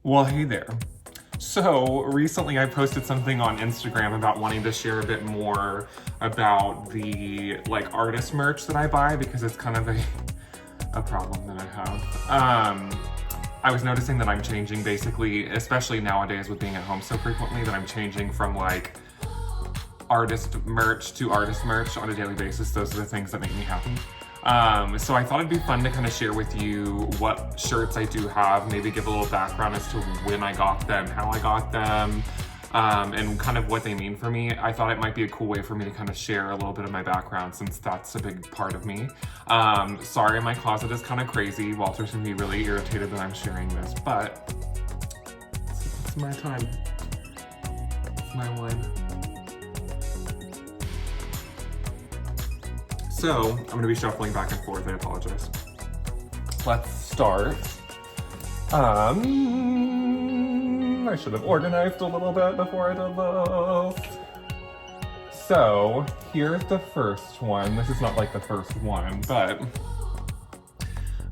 Well, hey there. So recently I posted something on Instagram about wanting to share a bit more about the artist merch that I buy because it's kind of a problem that I have. I was noticing that I'm changing basically, especially nowadays with being at home so frequently, that I'm changing from artist merch to artist merch on a daily basis. Those are the things that make me happy. So I thought it'd be fun to kind of share with you what shirts I do have, maybe give a little background as to when I got them, how I got them, and kind of what they mean for me. I thought it might be a cool way for me to kind of share a little bit of my background since that's a big part of me. Sorry, my closet is kind of crazy. Walter's gonna be really irritated that I'm sharing this, but it's my time. It's my wine. So, I'm gonna be shuffling back and forth, I apologize. Let's start. I should have organized a little bit before I did this. So, here's the first one. This is not like the first one, but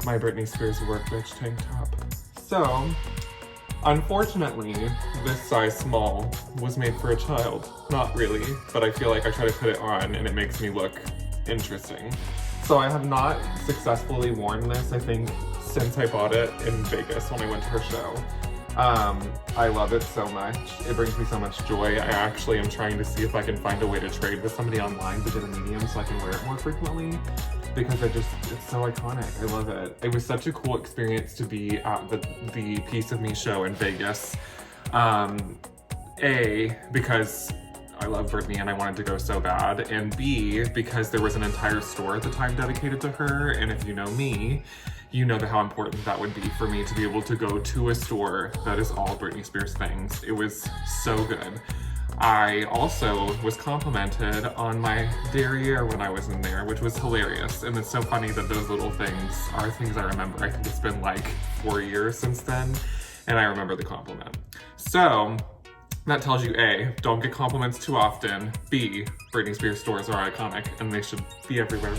my Britney Spears work bitch tank top. So, unfortunately, this size small was made for a child. Not really, but I feel like I try to put it on and it makes me look interesting. So I have not successfully worn this, I think, since I bought it in Vegas when I went to her show. I love it so much. It brings me so much joy. I actually am trying to see if I can find a way to trade with somebody online to get a medium so I can wear it more frequently because it's so iconic. I love it. It was such a cool experience to be at the Piece of Me show in Vegas. A, because I love Britney and I wanted to go so bad, and B, because there was an entire store at the time dedicated to her, and if you know me, you know how important that would be for me to be able to go to a store that is all Britney Spears things. It was so good. I also was complimented on my derriere when I was in there, which was hilarious, and it's so funny that those little things are things I remember. I think it's been like 4 years since then, and I remember the compliment. So, that tells you A, don't get compliments too often. B, Britney Spears stores are iconic and they should be everywhere.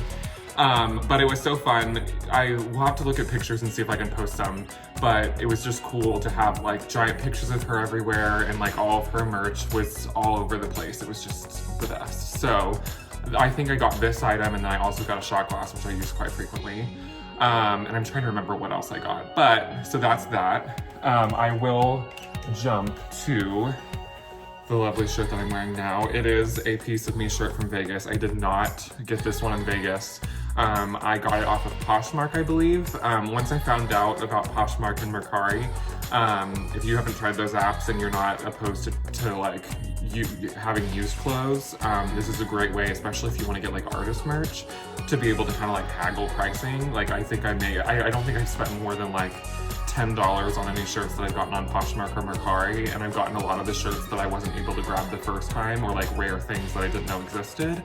But it was so fun. I will have to look at pictures and see if I can post some, but it was just cool to have giant pictures of her everywhere and all of her merch was all over the place. It was just the best. So I think I got this item and then I also got a shot glass, which I use quite frequently. And I'm trying to remember what else I got, but so that's that. I will jump to the lovely shirt that I'm wearing now. It is a Piece of Me shirt from Vegas. I did not get this one in Vegas. I got it off of Poshmark, I believe. Once I found out about Poshmark and Mercari, if you haven't tried those apps and you're not opposed to having used clothes, this is a great way, especially if you want to get artist merch, to be able to kind of haggle pricing. I think I don't think I've spent more than $10 on any shirts that I've gotten on Poshmark or Mercari, and I've gotten a lot of the shirts that I wasn't able to grab the first time, or rare things that I didn't know existed.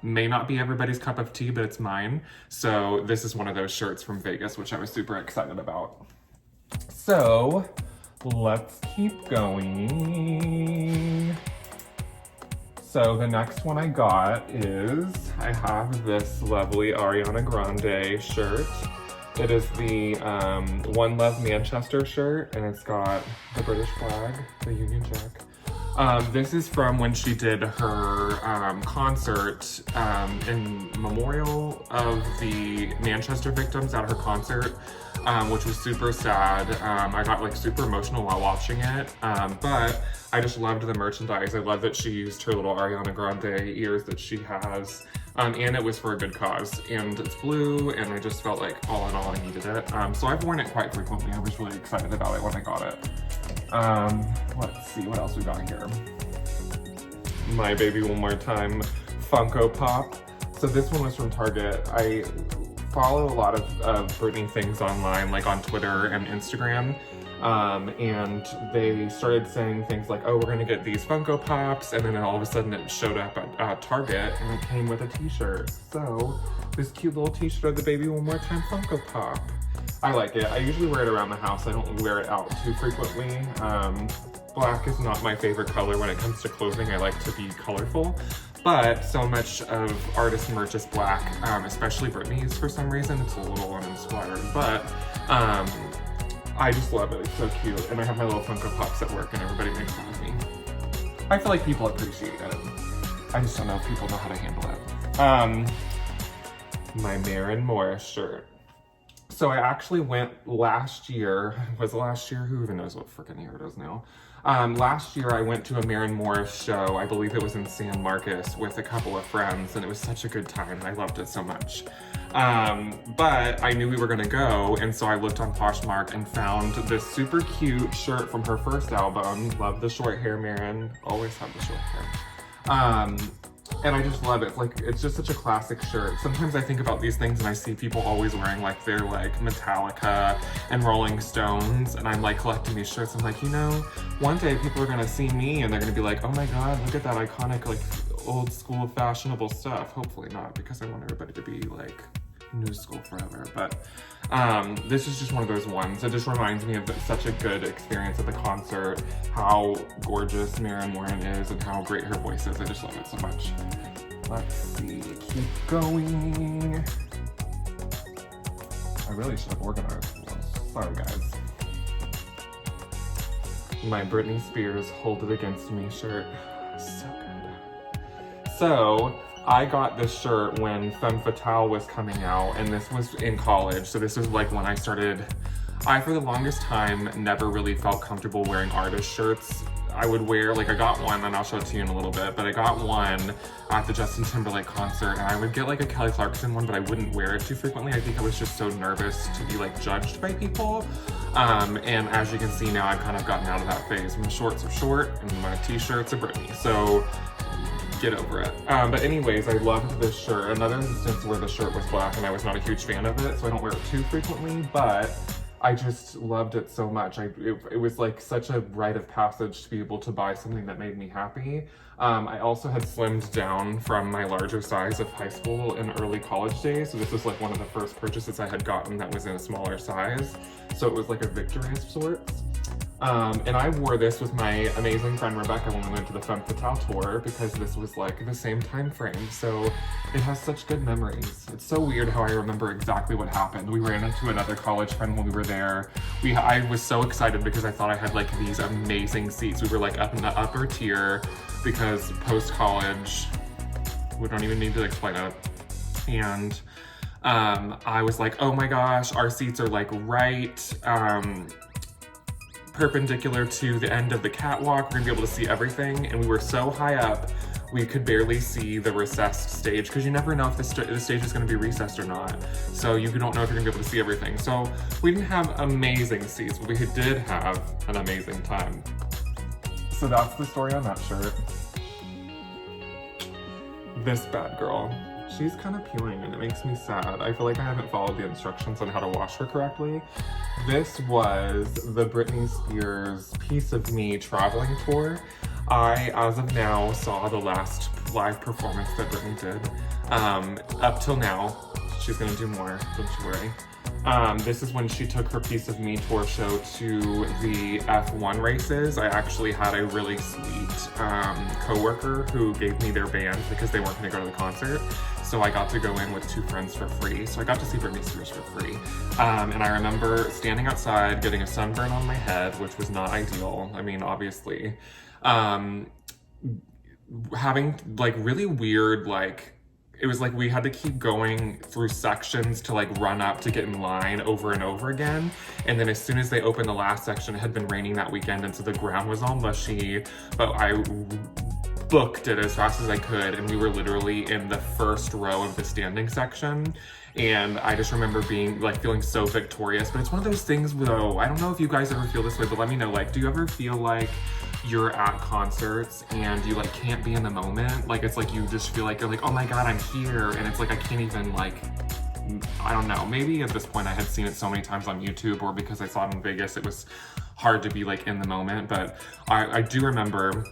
May not be everybody's cup of tea, but it's mine. So this is one of those shirts from Vegas, which I was super excited about. So let's keep going. So the next one I got is, I have this lovely Ariana Grande shirt. It is the One Love Manchester shirt, and it's got the British flag, the Union Jack. This is from when she did her concert in memorial of the Manchester victims at her concert, which was super sad. I got super emotional while watching it, but I just loved the merchandise. I love that she used her little Ariana Grande ears that she has. And it was for a good cause, and it's blue, and I just felt all in all I needed it. So I've worn it quite frequently. I was really excited about it when I got it. Let's see what else we got here. My Baby One More Time Funko Pop. So this one was from Target. I follow a lot of Britney things online, on Twitter and Instagram. And they started saying things like, oh, we're gonna get these Funko Pops, and then all of a sudden it showed up at Target and it came with a t-shirt. So this cute little t-shirt of the Baby One More Time Funko Pop. I like it. I usually wear it around the house. I don't wear it out too frequently. Black is not my favorite color when it comes to clothing. I like to be colorful. But so much of artist merch is black, especially Britney's for some reason. It's a little uninspired, but I just love it. It's so cute. And I have my little Funko Pops at work and everybody makes fun of me. I feel like people appreciate it. I just don't know if people know how to handle it. My Maren Morris shirt. So I actually went last year. Was it last year? Who even knows what freaking year it is now? Last year I went to a Maren Morris show. I believe it was in San Marcos with a couple of friends, and it was such a good time. I loved it so much. But I knew we were gonna go, and so I looked on Poshmark and found this super cute shirt from her first album. Love the short hair, Maren. Always have the short hair. And I just love it. It's just such a classic shirt. Sometimes I think about these things and I see people always wearing like their like Metallica and Rolling Stones, and I'm like collecting these shirts. I'm like, you know, one day people are gonna see me and they're gonna be like, oh my God, look at that iconic like old school fashionable stuff. Hopefully not, because I want everybody to be like new school forever. But this is just one of those ones. It just reminds me of such a good experience at the concert, how gorgeous Maren Morris is and how great her voice is. I just love it so much. Let's see, keep going. I really should have organized this. Sorry guys. My Britney Spears Hold It Against Me shirt. So good. So, I got this shirt when Femme Fatale was coming out, and this was in college. So this was like when I started, for the longest time, never really felt comfortable wearing artist shirts. I would wear, like I got one, and I'll show it to you in a little bit, but I got one at the Justin Timberlake concert, and I would get like a Kelly Clarkson one, but I wouldn't wear it too frequently. I think I was just so nervous to be like judged by people. And as you can see now, I've kind of gotten out of that phase. My shorts are short, and my t-shirts are Britney. So get over it. But anyways, I loved this shirt. Another instance where the shirt was black and I was not a huge fan of it, so I don't wear it too frequently, but I just loved it so much. It was like such a rite of passage to be able to buy something that made me happy. I also had slimmed down from my larger size of high school and early college days, so this was like one of the first purchases I had gotten that was in a smaller size. So it was like a victory of sorts. And I wore this with my amazing friend Rebecca when we went to the Femme Fatale tour, because this was like the same time frame, so it has such good memories. It's so weird how I remember exactly what happened. We ran into another college friend when we were there. I was so excited because I thought I had like these amazing seats. We were like up in the upper tier because post-college, we don't even need to explain it. And I was like, oh my gosh, our seats are like right perpendicular to the end of the catwalk. We're gonna be able to see everything. And we were so high up, we could barely see the recessed stage, because you never know if the stage is gonna be recessed or not. So you don't know if you're gonna be able to see everything. So we didn't have amazing seats, but we did have an amazing time. So that's the story on that shirt. This bad girl. She's kind of peeling and it makes me sad. I feel like I haven't followed the instructions on how to wash her correctly. This was the Britney Spears Piece of Me traveling tour. I, as of now, saw the last live performance that Britney did. Up till now, she's gonna do more, don't you worry. This is when she took her Piece of Me tour show to the F1 races. I actually had a really sweet coworker who gave me their band because they weren't gonna go to the concert. So I got to go in with 2 friends for free. So I got to see Britney Spears for free. And I remember standing outside, getting a sunburn on my head, which was not ideal. I mean, obviously. Having like really weird, like, it was like we had to keep going through sections to like run up to get in line over and over again. And then as soon as they opened the last section, it had been raining that weekend, and so the ground was all mushy, but I booked it as fast as I could, and we were literally in the first row of the standing section. And I just remember being like feeling so victorious. But it's one of those things though, I don't know if you guys ever feel this way, but let me know, like, do you ever feel like you're at concerts and you like can't be in the moment? Like, it's like you just feel like you're like, oh my God, I'm here, and it's like I can't even, like, I don't know, maybe at this point I had seen it so many times on YouTube, or because I saw it in Vegas, it was hard to be like in the moment. But I do remember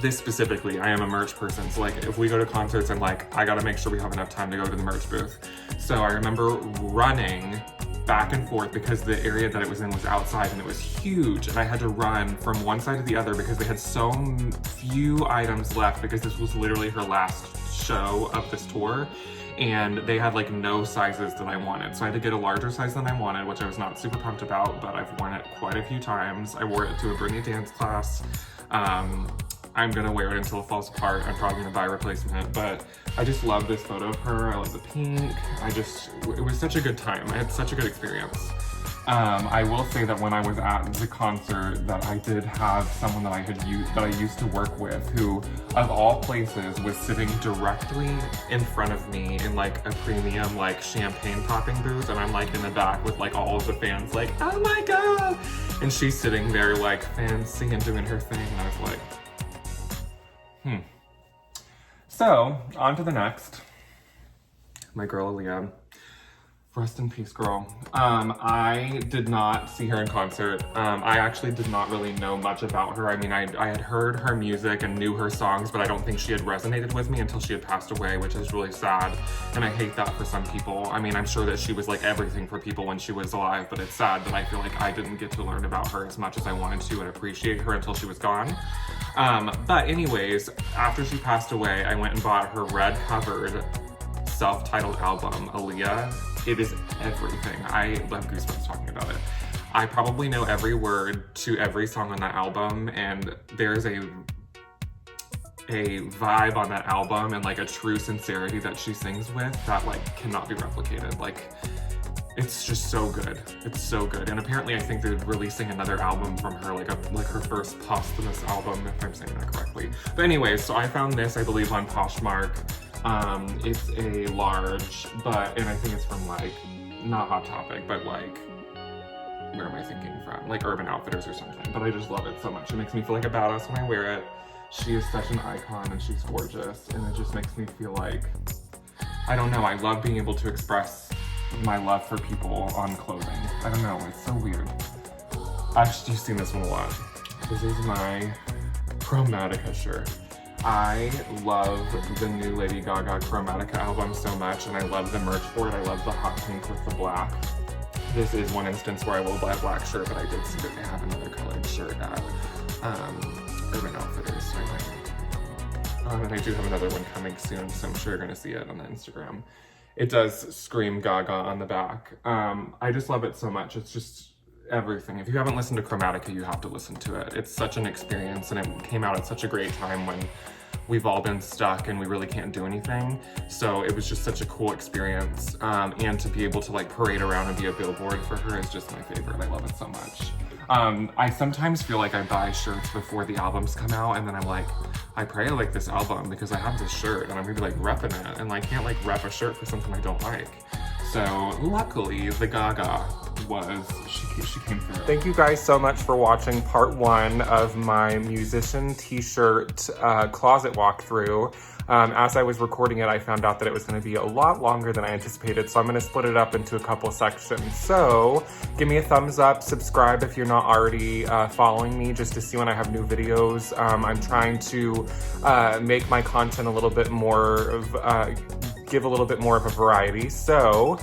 this specifically. I am a merch person, so like if we go to concerts, I'm like, I gotta make sure we have enough time to go to the merch booth. So I remember running back and forth because the area that it was in was outside and it was huge, and I had to run from one side to the other because they had so few items left, because this was literally her last show of this tour. and they had like no sizes that I wanted. So I had to get a larger size than I wanted, which I was not super pumped about, but I've worn it quite a few times. I wore it to a Britney dance class. I'm gonna wear it until it falls apart. I'm probably gonna buy a replacement, but I just love this photo of her. I love the pink. It was such a good time. I had such a good experience. I will say that when I was at the concert, that I did have someone that I used to work with, who, of all places, was sitting directly in front of me in like a premium like champagne popping booth, and I'm like in the back with like all of the fans like, oh my god, and she's sitting there like fancy and doing her thing, and I was like, So, on to the next. My girl Aaliyah. Rest in peace, girl. I did not see her in concert. I actually did not really know much about her. I mean, I had heard her music and knew her songs, but I don't think she had resonated with me until she had passed away, which is really sad. And I hate that for some people. I mean, I'm sure that she was like everything for people when she was alive, but it's sad that I feel like I didn't get to learn about her as much as I wanted to and appreciate her until she was gone. But anyways, after she passed away, I went and bought her red covered self-titled album, Aaliyah. It is everything. I love goosebumps talking about it. I probably know every word to every song on that album, and there's a vibe on that album and like a true sincerity that she sings with that like cannot be replicated. Like, it's just so good. It's so good. And apparently I think they're releasing another album from her, like her first posthumous album, if I'm saying that correctly. But anyways, so I found this, I believe, on Poshmark. It's a large, and I think it's from like, not Hot Topic, but like, where am I thinking from? Like Urban Outfitters or something. But I just love it so much. It makes me feel like a badass when I wear it. She is such an icon and she's gorgeous, and it just makes me feel like, I don't know, I love being able to express my love for people on clothing. I don't know, it's so weird. You've seen this one a lot. This is my Chromatica shirt. I love the new Lady Gaga Chromatica album so much, and I love the merch for it. I love the hot pink with the black. This is one instance where I will buy a black shirt, but I did see that they have another colored shirt at Urban Outfitters, so I might. And I do have another one coming soon, so I'm sure you're gonna see it on the Instagram. It does scream Gaga on the back. I just love it so much. It's just everything. If you haven't listened to Chromatica, you have to listen to it. It's such an experience, and it came out at such a great time when we've all been stuck and we really can't do anything. So it was just such a cool experience. And to be able to like parade around and be a billboard for her is just my favorite. I love it so much. I sometimes feel like I buy shirts before the albums come out, and then I'm like, I pray I like this album because I have this shirt and I'm gonna be like repping it, and I can't like rep a shirt for something I don't like. So luckily the Gaga she came through. Thank you guys so much for watching part 1 of my musician t-shirt closet walkthrough. As I was recording it, I found out that it was going to be a lot longer than I anticipated, so I'm going to split it up into a couple sections. So give me a thumbs up, subscribe if you're not already following me, just to see when I have new videos. I'm trying to make my content a little bit more of, give a little bit more of a variety. So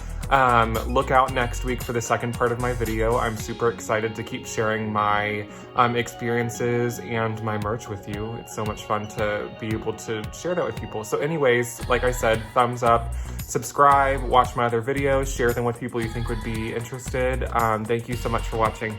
look out next week for the second part of my video. I'm super excited to keep sharing my experiences and my merch with you. It's so much fun to be able to share that with people. So anyways, like I said, thumbs up, subscribe, watch my other videos, share them with people you think would be interested. Thank you so much for watching.